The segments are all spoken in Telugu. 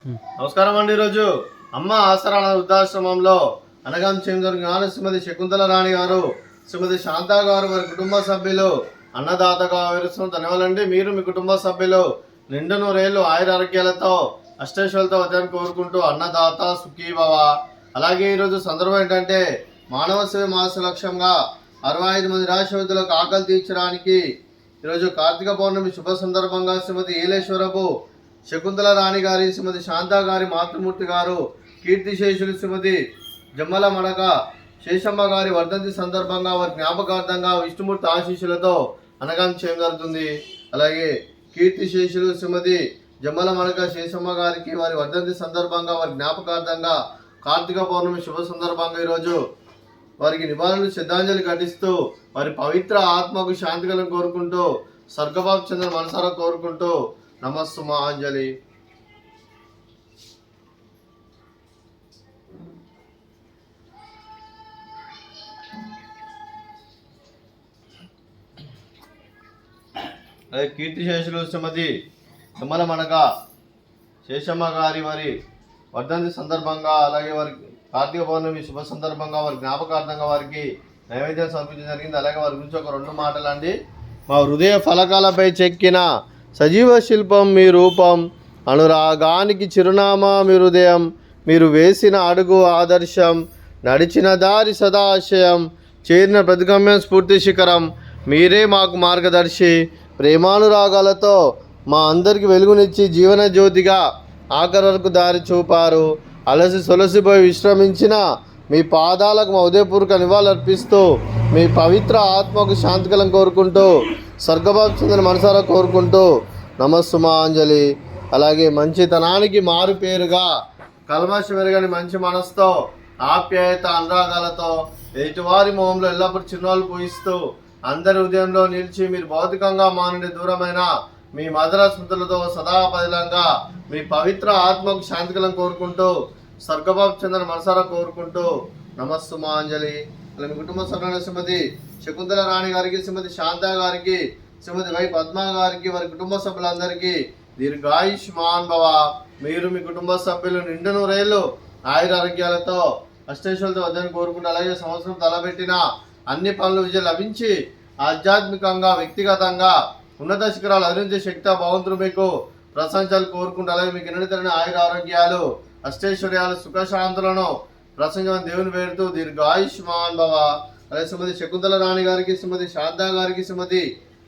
నమస్కారం అండి. ఈరోజు అమ్మ ఆసరాల వృద్ధాశ్రమంలో అనగాం చెందూరు జ్ఞాన శ్రీమతి శకుంతల రాణి గారు, శ్రీమతి శాంతా గారు, వారి కుటుంబ సభ్యులు అన్నదాతగా వివరిస్తున్న ధన్యవాదాలండి. మీరు మీ కుటుంబ సభ్యులు నిండు నూరేళ్లు ఆయుర ఆరోగ్యాలతో అష్టైశ్వర్యాలతో వద్దని కోరుకుంటూ అన్నదాత సుఖీభవ. అలాగే ఈరోజు సందర్భం ఏంటంటే మానవ సేవ మాస లక్ష్యంగా 65 మంది నిరాశ్రయులకు ఆకలి తీర్చడానికి ఈరోజు కార్తీక పౌర్ణమి శుభ సందర్భంగా శ్రీమతి ఏలేశ్వరపు శకుంతల రాణి గారి, శ్రీమతి శాంతా గారి మాతృమూర్తి గారు, కీర్తిశేషులు శ్రీమతి జమ్మల మడక శేషమ్మ గారి వర్ధంతి సందర్భంగా వారి జ్ఞాపకార్థంగా విష్ణుమూర్తి ఆశీస్సులతో అనగాం చేయడం జరుగుతుంది. అలాగే కీర్తిశేషులు శ్రీమతి జమ్మల మడక శేషమ్మ గారికి వారి వర్ధంతి సందర్భంగా వారి జ్ఞాపకార్థంగా కార్తీక పౌర్ణమి శుభ సందర్భంగా ఈరోజు వారికి నివాళులు శ్రద్ధాంజలి ఘటిస్తూ వారి పవిత్ర ఆత్మకు శాంతి కలను కోరుకుంటూ స్వర్గబాబు చంద్ర మనసారా కోరుకుంటూ నమస్సుమాంజలి. అలాగే కీర్తిశేషులు శ్రీమతి తుమ్మల మనక శేషమ్మ గారి వారి వర్ధంతి సందర్భంగా, అలాగే వారి కార్తీక పౌర్ణమి శుభ సందర్భంగా వారి జ్ఞాపకార్థంగా వారికి నైవేద్యం సమర్పించడం జరిగింది. అలాగే వారి గురించి ఒక 2 మాటలు అండి. మా హృదయ ఫలకాలపై చెక్కిన సజీవ శిల్పం మీ రూపం, అనురాగానికి చిరునామా మీ హృదయం, మీరు వేసిన అడుగు ఆదర్శం, నడిచిన దారి సదాశయం, చేరిన ప్రతిగమ్యం స్ఫూర్తి శిఖరం, మీరే మాకు మార్గదర్శి. ప్రేమానురాగాలతో మా అందరికి వెలుగునిచ్చి జీవన జ్యోతిగా ఆఖరి వరకు దారి చూపారు. అలసి సొలసిపోయి విశ్రమించిన మీ పాదాలకు మా ఉదయపూర్వక నివాళులర్పిస్తూ మీ పవిత్ర ఆత్మకు శాంతికలం కోరుకుంటూ స్వర్గబాబు చెందిన మనసారా కోరుకుంటూ నమస్సుమాంజలి. అలాగే మంచితనానికి మారు పేరుగా కల్మషం ఎరగని మంచి మనసుతో ఆప్యాయత అనురాగాలతో ఎదుటివారి మొహంలో ఎల్లప్పుడూ చిరునవ్వులు పూయిస్తూ అందరి హృదయంలో నిలిచి మీరు భౌతికంగా మా నుండి దూరమైన మీ మధుర స్మృతులతో సదా పదిలంగా మీ పవిత్ర ఆత్మకు శాంతికలం కోరుకుంటూ స్వర్గబాబు చంద్ర మనసారా కోరుకుంటూ నమస్సుమాంజలి. అలా మీ కుటుంబ సభ్యులైన శ్రీమతి శకుంతల రాణి గారికి, శ్రీమతి శాంతా గారికి, శ్రీమతి వై పద్మ గారికి, వారి కుటుంబ సభ్యులందరికీ దీర్ఘాయుష్మాన్ భవ. మీరు మీ కుటుంబ సభ్యులు నిండు నూరేళ్లు ఆయుర ఆరోగ్యాలతో అష్టైశ్వర్యాలతో వద్దని కోరుకుంటూ, అలాగే సంవత్సరం తలబెట్టిన అన్ని పనులు విజయం లభించి ఆధ్యాత్మికంగా వ్యక్తిగతంగా ఉన్నత శిఖరాలు అధిరించే శక్తి భగవంతుడు మీకు ప్రశంసలు కోరుకుంటూ, అలాగే మీకు ఎన్నడతరని ఆయుర ఆరోగ్యాలు అష్టైశ్వర్యాలు సుఖశాంతులను ప్రసంగం దేవుని పేరుతూ దీర్ఘాయుష్మాన్ భవ. అలాగే శ్రీమతి శకుంతల రాణి గారికి, శ్రీమతి శారదా గారికి, శ్రీమతి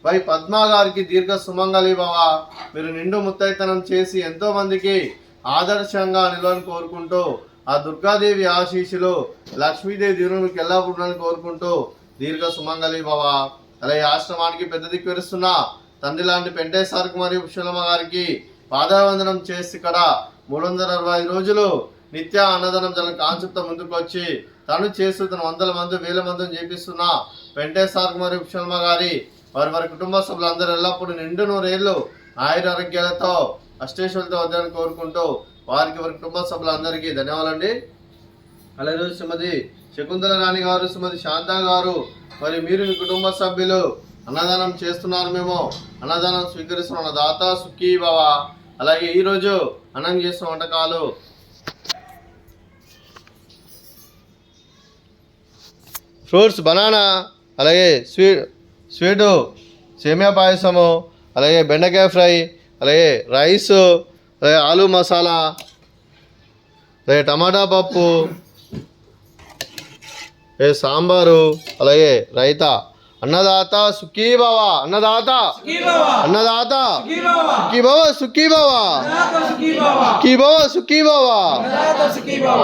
వై పద్మ గారికి దీర్ఘ సుమంగళి భవ. మీరు నిండు ముత్తైతనం చేసి ఎంతో మందికి ఆదర్శంగా నిలవని కోరుకుంటూ ఆ దుర్గాదేవి ఆశీస్సులు లక్ష్మీదేవి దీవుని మీకు ఎల్లప్పుడూ కోరుకుంటూ దీర్ఘ సుమంగళి భవ. అలాగే ఆశ్రమానికి పెద్ద దిక్కు విరుస్తున్న తండ్రి లాంటి పెంటేశ్వరకు మరియు పుష్పలమ్మ గారికి పాదావందనం చేసి ఇక్కడ 365 రోజులు నిత్య అన్నదానం జల కాన్సెప్ట్ ముందుకు వచ్చి తను చేస్తూ తన 100 మంది 1000 మందిని చేపిస్తున్న పెంటేశ్వరకు మరియు పుష్పలమ్మ గారి వారి కుటుంబ సభ్యులందరూ ఎల్లప్పుడూ నిండు నూరేళ్లు ఆయుర ఆరోగ్యాలతో అష్టైశ్వర్యాలతో వద్దని కోరుకుంటూ వారి కుటుంబ సభ్యులందరికీ ధన్యవాదాలండి. అలాగే శ్రీమతి శకుంతల రాణి గారు, శ్రీమతి శాంతా గారు, మరి మీరు మీ కుటుంబ సభ్యులు అన్నదానం చేస్తున్నారు, మేము అన్నదానం స్వీకరిస్తున్న దాత సుఖీ భవ. అలాగే ఈరోజు అన్నం చేస్తున్న వంటకాలు ఫ్రూట్స్ బనానా, అలాగే స్వీటు సేమియా పాయసము, అలాగే బెండకాయ ఫ్రై, అలాగే రైస్, అలాగే ఆలూ మసాలా, అలాగే టమాటా పప్పు, సాంబారు, అలాగే రైతా. అన్నదాత సుఖీ భవ, అన్నదాత అన్నదాత సుఖీ భవ, సుఖీ భవ, సుఖీ భవ, సుఖీ భవ.